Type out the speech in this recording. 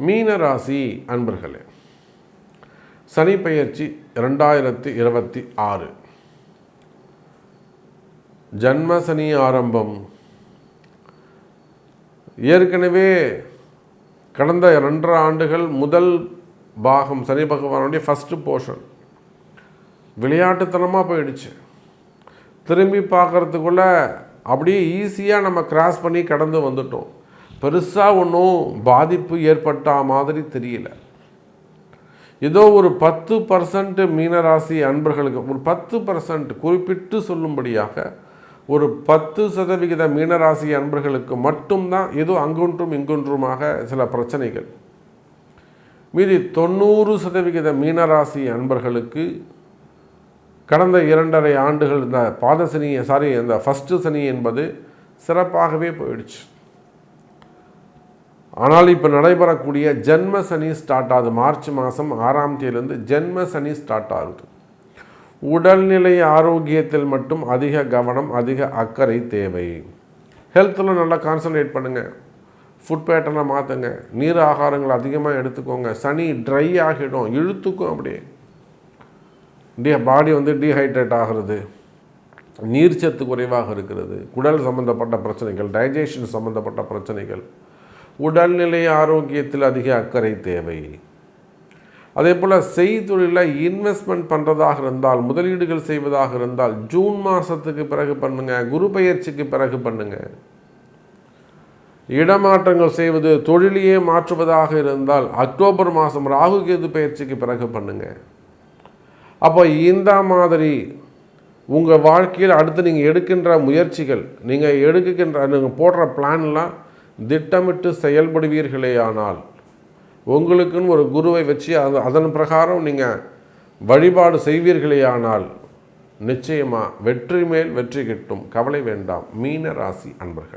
மீன ராசி அன்பர்களே, சனி பெயர்ச்சி 2026 ஜன்ம சனி ஆரம்பம். ஏற்கனவே கடந்த 2.5 ஆண்டுகள் முதல் பாகம் சனி பகவானுடைய ஃபஸ்ட்டு போர்ஷன் விளையாட்டுத்தனமாக போயிடுச்சு. திரும்பி பார்க்குறதுக்குள்ள அப்படியே ஈஸியாக நம்ம கிராஸ் பண்ணி கடந்து வந்துட்டோம். பெருசாக ஒன்றும் பாதிப்பு ஏற்பட்ட மாதிரி தெரியல. ஏதோ ஒரு 10% மீனராசி அன்பர்களுக்கு, ஒரு 10% குறிப்பிட்டு சொல்லும்படியாக ஒரு 10% மீனராசி அன்பர்களுக்கு மட்டும்தான் ஏதோ அங்கொன்றும் இங்கொன்றுமாக சில பிரச்சனைகள். மீதி 90% மீனராசி அன்பர்களுக்கு கடந்த 2.5 ஆண்டுகள் இந்த பாதசனி இந்த ஃபஸ்ட்டு சனி என்பது சிறப்பாகவே போயிடுச்சு. ஆனால் இப்போ நடைபெறக்கூடிய ஜென்ம சனி ஸ்டார்ட் ஆகுது. மார்ச் மாதம் 6ஆம் தேதியிலேருந்து ஜென்ம சனி ஸ்டார்ட் ஆகுது. உடல்நிலை ஆரோக்கியத்தில் மட்டும் அதிக கவனம், அதிக அக்கறை தேவை. ஹெல்த்தில் நல்லா கான்சன்ட்ரேட் பண்ணுங்கள். ஃபுட் பேட்டர்னை மாற்றுங்க. நீர் ஆகாரங்கள் அதிகமாக எடுத்துக்கோங்க. சனி ட்ரை ஆகிடும், இழுத்துக்கும். அப்படியே பாடி டீஹைட்ரேட் ஆகிறது, நீர்ச்சத்து குறைவாக இருக்கிறது, குடல் சம்மந்தப்பட்ட பிரச்சனைகள், டைஜஷன் சம்மந்தப்பட்ட பிரச்சனைகள், உடல்நிலை ஆரோக்கியத்தில் அதிக அக்கறை தேவை. அதே போல் செய்தொழிலில் இன்வெஸ்ட்மெண்ட் பண்ணுறதாக இருந்தால், முதலீடுகள் செய்வதாக இருந்தால் ஜூன் மாதத்துக்கு பிறகு பண்ணுங்கள். குரு பெயர்ச்சிக்கு பிறகு பண்ணுங்கள். இடமாற்றங்கள் செய்வது, தொழிலையே மாற்றுவதாக இருந்தால் அக்டோபர் மாதம் ராகு கேது பெயர்ச்சிக்கு பிறகு பண்ணுங்கள். அப்போ இந்த மாதிரி உங்கள் வாழ்க்கையில் அடுத்து நீங்கள் எடுக்கின்ற முயற்சிகள், நீங்கள் போடுற பிளான்லாம் திட்டமிட்டு செயல்படுவீர்களே ஆனால், உங்களுக்குன்னு ஒரு குருவை வச்சு அதன் பிரகாரம் நீங்கள் வழிபாடு செய்வீர்களே ஆனால் நிச்சயமாக வெற்றி மேல் வெற்றி கிட்டும். கவலை வேண்டாம் மீன ராசி அன்பர்கள்.